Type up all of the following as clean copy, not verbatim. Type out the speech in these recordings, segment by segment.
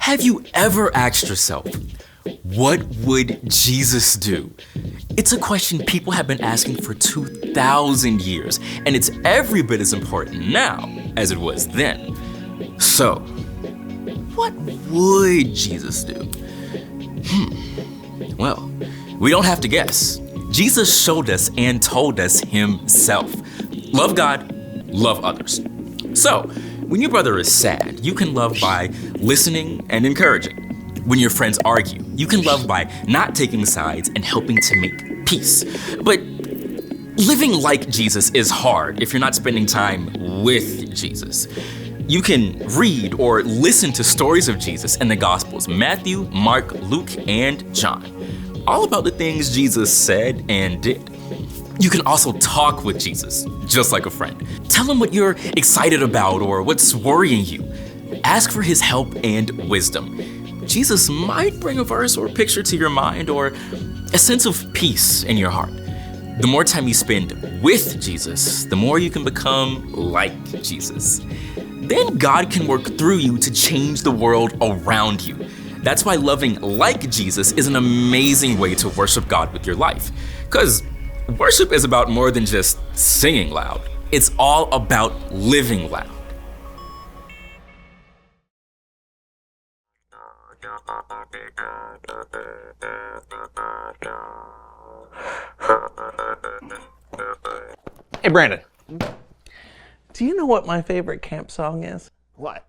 Have you ever asked yourself, what would Jesus do? It's a question people have been asking for 2,000 years, and it's every bit as important now as it was then. So, what would Jesus do? Well, we don't have to guess. Jesus showed us and told us himself. Love God, love others. So, when your brother is sad, you can love by listening and encouraging. When your friends argue, you can love by not taking sides and helping to make peace. But living like Jesus is hard if you're not spending time with Jesus. You can read or listen to stories of Jesus in the Gospels, Matthew, Mark, Luke, and John, all about the things Jesus said and did. You can also talk with Jesus, just like a friend. Tell him what you're excited about or what's worrying you. Ask for his help and wisdom. Jesus might bring a verse or picture to your mind or a sense of peace in your heart. The more time you spend with Jesus, the more you can become like Jesus. Then God can work through you to change the world around you. That's why loving like Jesus is an amazing way to worship God with your life. Because worship is about more than just singing loud. It's all about living loud. Hey, Brandon. Do you know what my favorite camp song is? What?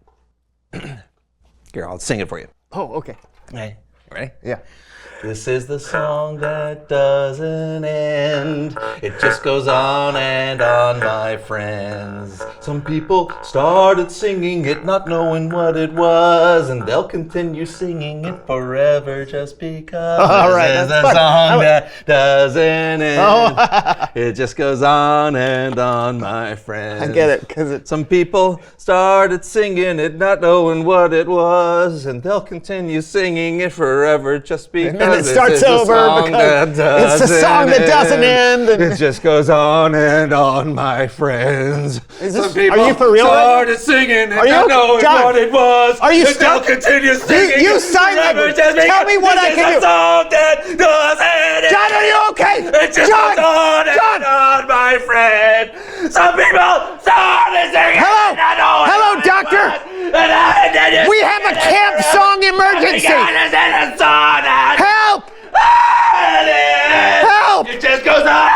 Here, I'll sing it for you. Oh, okay. Hey, ready? Yeah. This is the song that doesn't end. It just goes on and on, my friends. Some people started singing it not knowing what it was, and they'll continue singing it forever just because. All right, This is that's the fun. song that doesn't end. Oh. It just goes on and on, my friends. I get it, because it's... Some people started singing it not knowing what it was, and they'll continue singing it forever just because. And then it starts over because it's the song that doesn't end. It just goes on and on, my friends. Some people are you for real? started singing it Are you? not knowing John, what it was. are you and stuck? they'll continue singing You it signed forever it. just Tell me what I because can it's do. a song that doesn't end. John, are you okay? It just John, goes on and John. on, my friend. Some people started singing Hello? it not knowing Hello, what it doctor? was. And I didn't We have a camp song emergency. Help! Help! It just goes on.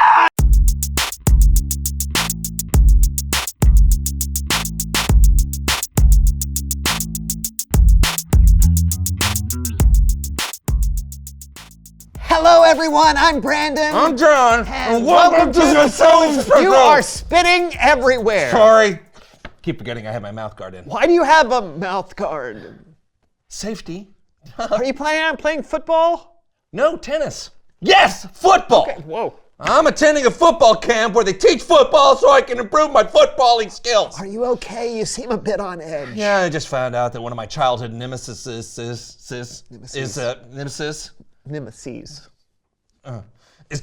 Hello, everyone. I'm Brandon. I'm John. And welcome to the show. You are spitting everywhere. Sorry. Keep forgetting I have my mouth guard in. Why do you have a mouth guard? Safety. Are you planning on playing football? No, tennis. Yes, football. Okay, whoa. I'm attending a football camp where they teach football so I can improve my footballing skills. Are you okay? You seem a bit on edge. Yeah, I just found out that one of my childhood nemesis is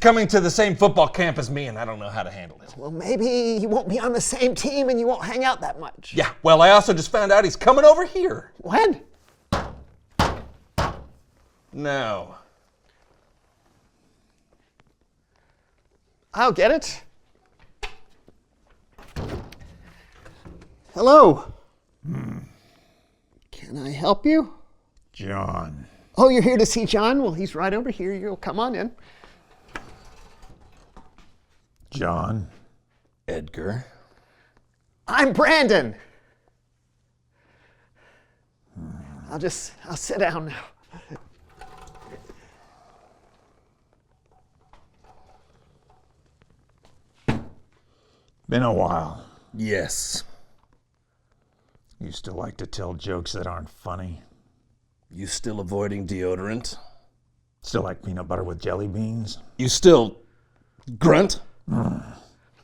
coming to the same football camp as me, and I don't know how to handle it. Well, maybe you won't be on the same team and you won't hang out that much. Yeah, well, I also just found out he's coming over here. When? No. I'll get it. Hello. Can I help you? John. Oh, you're here to see John? Well, he's right over here. You'll come on in. John. Edgar. I'm Brandon. I'll sit down now. Been a while. Yes. You still like to tell jokes that aren't funny? You still avoiding deodorant? Still like peanut butter with jelly beans? You still grunt?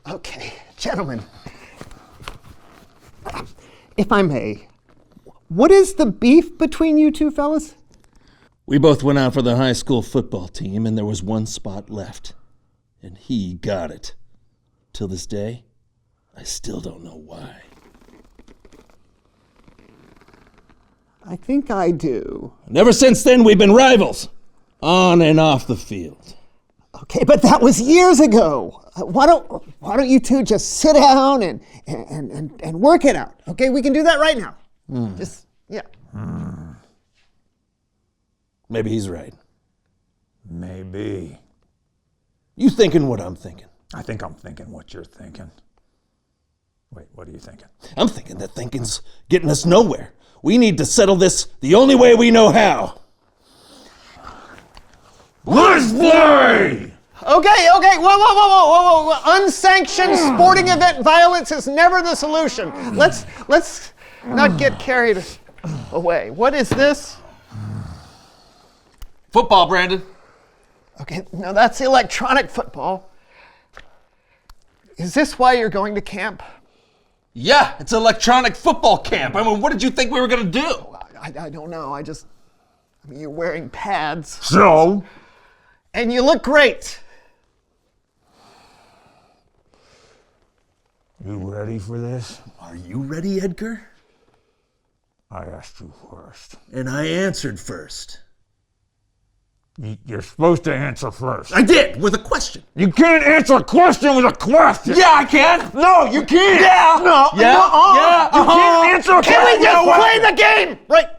Okay, gentlemen. If I may, what is the beef between you two fellas? We both went out for the high school football team, and there was one spot left. And he got it. Till this day, I still don't know why. I think I do. And ever since then, we've been rivals, on and off the field. Okay, but that was years ago. Why don't you two just sit down and work it out? Okay, we can do that right now. Yeah. Maybe he's right. Maybe. You thinking what I'm thinking? I think I'm thinking what you're thinking. Wait, what are you thinking? I'm thinking that thinking's getting us nowhere. We need to settle this the only way we know how. Let's play! Okay, whoa. Unsanctioned sporting event violence is never the solution. Let's not get carried away. What is this? Football, Brandon. Okay, no, that's electronic football. Is this why you're going to camp? Yeah, it's electronic football camp. I mean, what did you think we were gonna do? I don't know. I mean, you're wearing pads. So? And you look great. You ready for this? Are you ready, Edgar? I asked you first. And I answered first. You're supposed to answer first. I did, with a question. You can't answer a question with a question! Yeah, I can. No, you can't! Yeah. No. Yeah. Yeah. You can't answer a question! Can we just play the game? Right.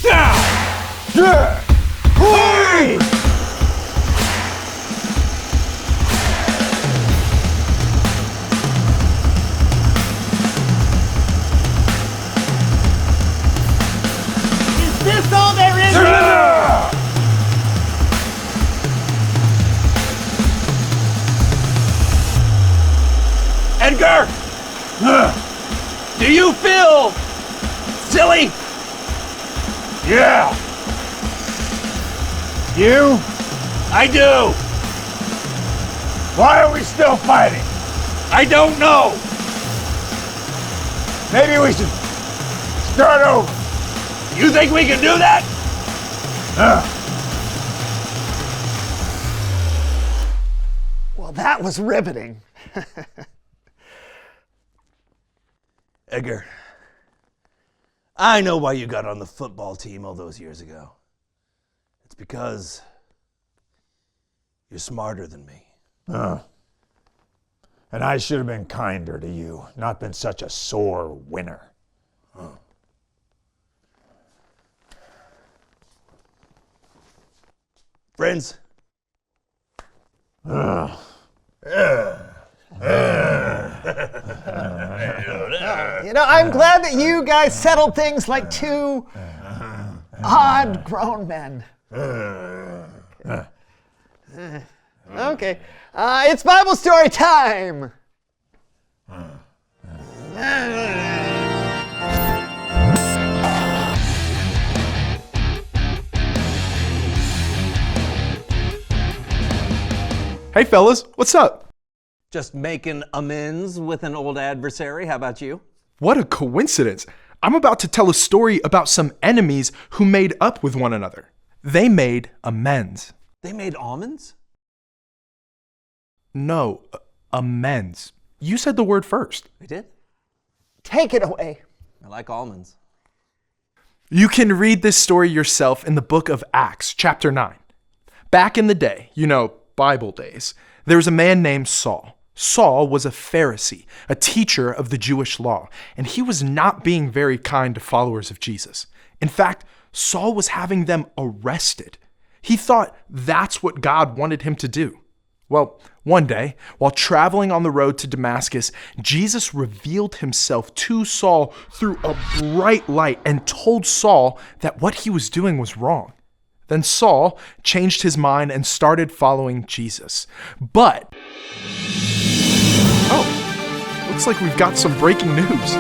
Yeah! Hey! Is this all there is? Yeah! Edgar, do you feel silly? Yeah! You? I do. Why are we still fighting? I don't know. Maybe we should start over. You think we can do that? Well, that was riveting. Edgar, I know why you got on the football team all those years ago. It's because you're smarter than me. And I should have been kinder to you, not been such a sore winner. Friends? I'm glad that you guys settled things like two odd grown men. Okay, it's Bible story time. Hey fellas, what's up? Just making amends with an old adversary. How about you? What a coincidence. I'm about to tell a story about some enemies who made up with one another. They made amends. They made almonds? No, amends. You said the word first. They did? Take it away. I like almonds. You can read this story yourself in the book of Acts, chapter 9. Back in the day, Bible days, there was a man named Saul. Saul was a Pharisee, a teacher of the Jewish law, and he was not being very kind to followers of Jesus. In fact, Saul was having them arrested. He thought that's what God wanted him to do. Well, one day, while traveling on the road to Damascus, Jesus revealed himself to Saul through a bright light and told Saul that what he was doing was wrong. Then Saul changed his mind and started following Jesus. But, looks like we've got some breaking news.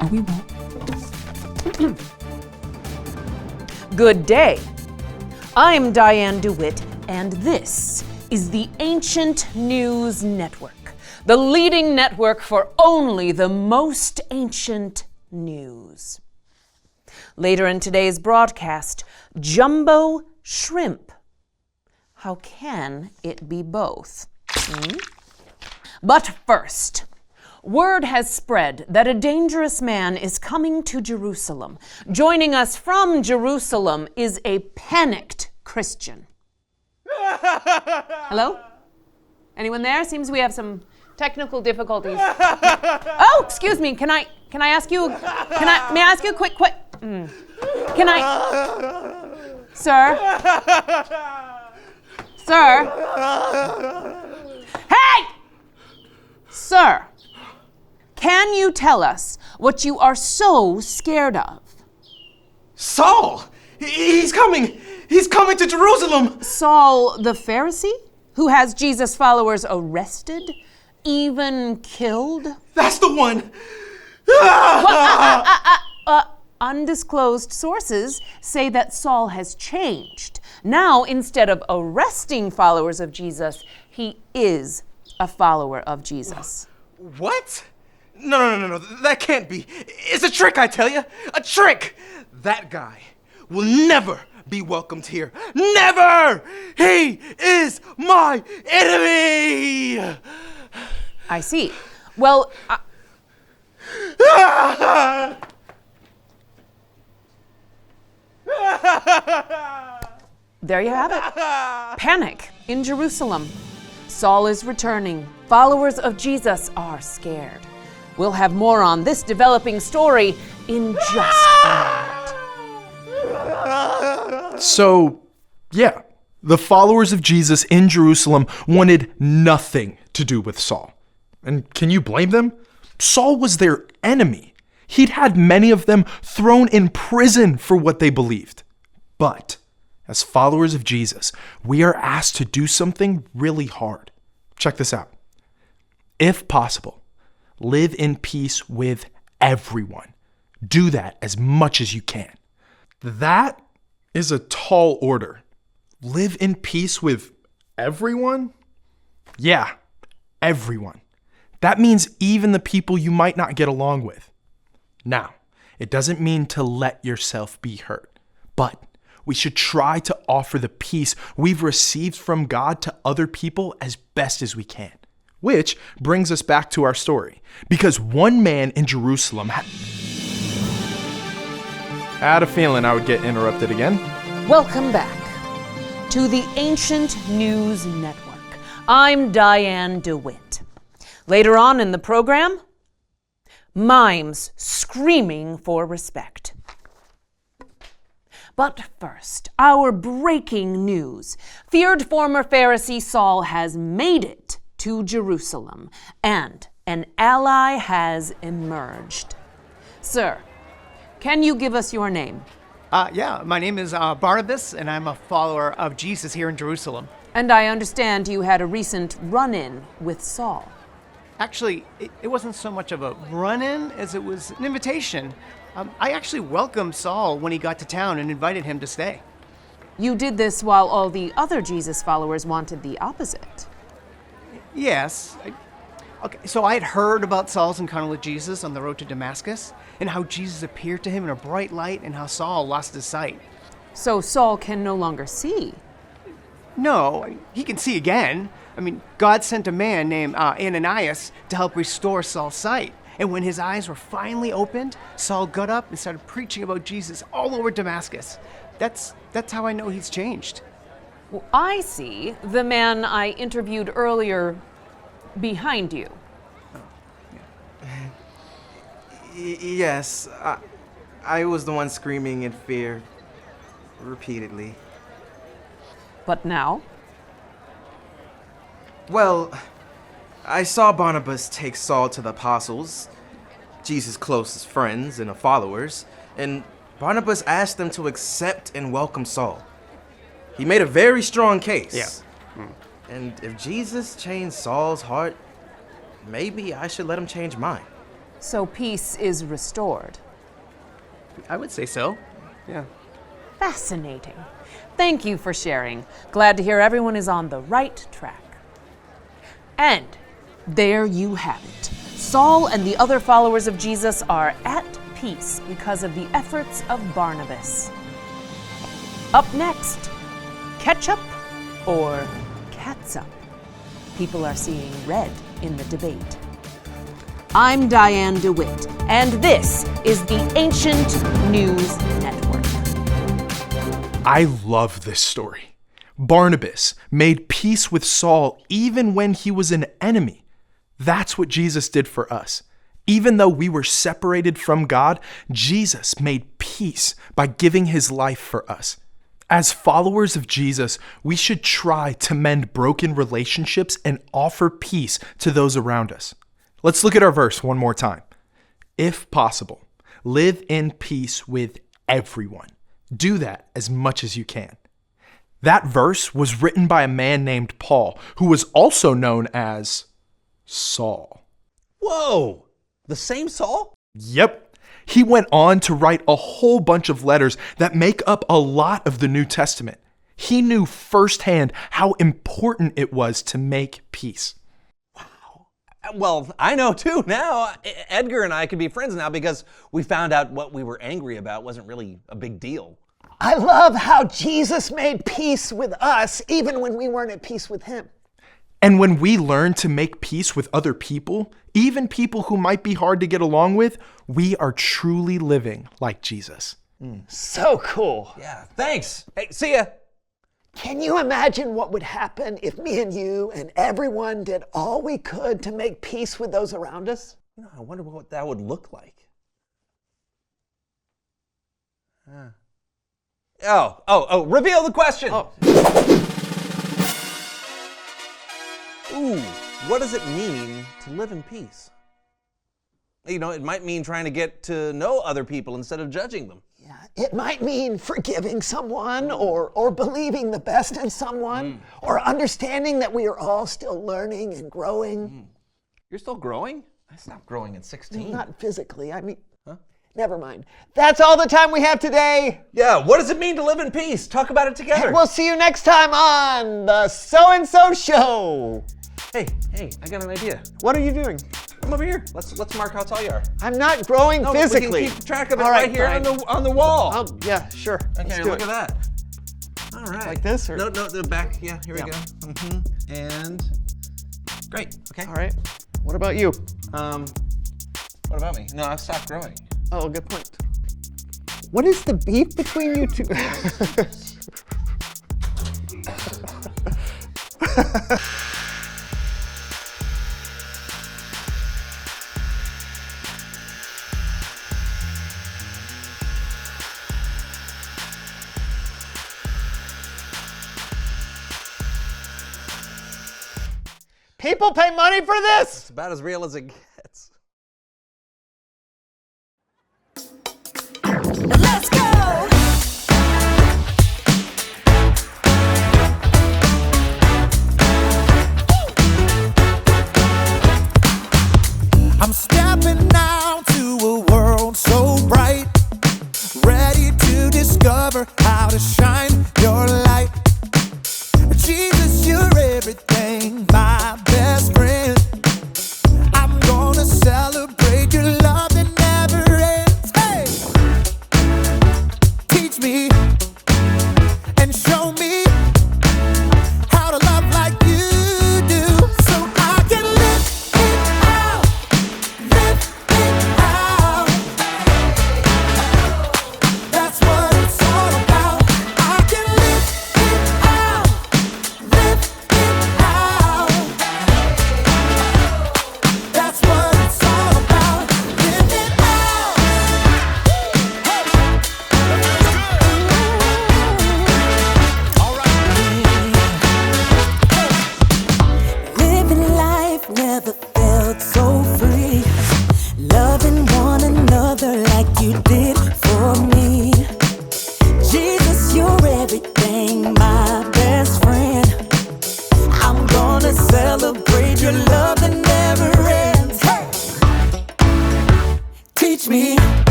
Are we wrong? Good day. I'm Diane DeWitt, and this is the Ancient News Network, the leading network for only the most ancient news. Later in today's broadcast, jumbo shrimp. How can it be both? But first, word has spread that a dangerous man is coming to Jerusalem. Joining us from Jerusalem is a panicked Christian. Hello? Anyone there? Seems we have some technical difficulties. Oh, excuse me. Can I ask you? May I ask you a quick? Can I, sir? Hey, sir. Can you tell us what you are so scared of? Saul! He's coming! He's coming to Jerusalem! Saul the Pharisee, who has Jesus' followers arrested, even killed? That's the one! Undisclosed sources say that Saul has changed. Now, instead of arresting followers of Jesus, he is a follower of Jesus. What? No. That can't be. It's a trick, I tell you. A trick! That guy will never be welcomed here. Never! He is my enemy! I see. Well, there you have it. Panic in Jerusalem. Saul is returning. Followers of Jesus are scared. We'll have more on this developing story in just a moment. So, yeah, the followers of Jesus in Jerusalem wanted nothing to do with Saul. And can you blame them? Saul was their enemy. He'd had many of them thrown in prison for what they believed. But as followers of Jesus, we are asked to do something really hard. Check this out. If possible, live in peace with everyone. Do that as much as you can. That is a tall order. Live in peace with everyone? Yeah, everyone. That means even the people you might not get along with. Now, it doesn't mean to let yourself be hurt, but we should try to offer the peace we've received from God to other people as best as we can. Which brings us back to our story, because one man in Jerusalem I had a feeling I would get interrupted again. Welcome back to the Ancient News Network. I'm Diane DeWitt. Later on in the program, mimes screaming for respect. But first, our breaking news. Feared former Pharisee Saul has made it to Jerusalem, and an ally has emerged. Sir, can you give us your name? Yeah, my name is Barnabas, and I'm a follower of Jesus here in Jerusalem. And I understand you had a recent run-in with Saul. Actually, it wasn't so much of a run-in as it was an invitation. I actually welcomed Saul when he got to town and invited him to stay. You did this while all the other Jesus followers wanted the opposite. Yes. Okay, so I had heard about Saul's encounter with Jesus on the road to Damascus, and how Jesus appeared to him in a bright light, and how Saul lost his sight. So Saul can no longer see. No, he can see again. I mean, God sent a man named Ananias to help restore Saul's sight. And when his eyes were finally opened, Saul got up and started preaching about Jesus all over Damascus. That's how I know he's changed. Well, I see the man I interviewed earlier behind you. Yes, I was the one screaming in fear repeatedly. But now? Well, I saw Barnabas take Saul to the apostles, Jesus' closest friends and followers, and Barnabas asked them to accept and welcome Saul. He made a very strong case. Yeah. And if Jesus changed Saul's heart, maybe I should let him change mine. So peace is restored. I would say so. Yeah. Fascinating. Thank you for sharing. Glad to hear everyone is on the right track. And there you have it. Saul and the other followers of Jesus are at peace because of the efforts of Barnabas. Up next, ketchup or catsup? People are seeing red in the debate. I'm Diane DeWitt, and this is the Ancient News Network. I love this story. Barnabas made peace with Saul even when he was an enemy. That's what Jesus did for us. Even though we were separated from God, Jesus made peace by giving his life for us. As followers of Jesus, we should try to mend broken relationships and offer peace to those around us. Let's look at our verse one more time. If possible, live in peace with everyone. Do that as much as you can. That verse was written by a man named Paul, who was also known as Saul. Whoa! The same Saul? Yep. He went on to write a whole bunch of letters that make up a lot of the New Testament. He knew firsthand how important it was to make peace. Well, I know too now. Edgar and I could be friends now because we found out what we were angry about wasn't really a big deal. I love how Jesus made peace with us even when we weren't at peace with him. And when we learn to make peace with other people, even people who might be hard to get along with, we are truly living like Jesus. So cool. Yeah, thanks. Hey, see ya. Can you imagine what would happen if me and you and everyone did all we could to make peace with those around us? I wonder what that would look like. Reveal the question. Ooh, what does it mean to live in peace? It might mean trying to get to know other people instead of judging them. Yeah, it might mean forgiving someone or believing the best in someone or understanding that we are all still learning and growing. You're still growing? I stopped growing at 16. Not physically, never mind. That's all the time we have today. Yeah, what does it mean to live in peace? Talk about it together. And we'll see you next time on the So-and-So Show. Hey, I got an idea. What are you doing? Come over here. Let's mark how tall you are. I'm not growing physically. We can keep track of it All right here fine. on the wall. Oh, yeah, sure. Okay, Let's do look it. at that. All right. Like this, or? No, the back. Yeah, here we go. And great. Okay. All right. What about you? What about me? No, I've stopped growing. Oh, good point. What is the beef between you two? People pay money for this? It's about as real as it gets. Let's go! I'm stepping out to a world so bright, ready to discover how to shine your light. Jesus, you're everything, my best friend. I'm gonna celebrate your love that never ends. Hey! Teach me and show me how to love like you do, so I can live it out, live it out. That's what it's all about. I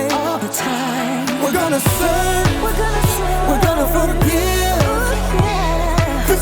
time. We're gonna serve. We're gonna forgive. The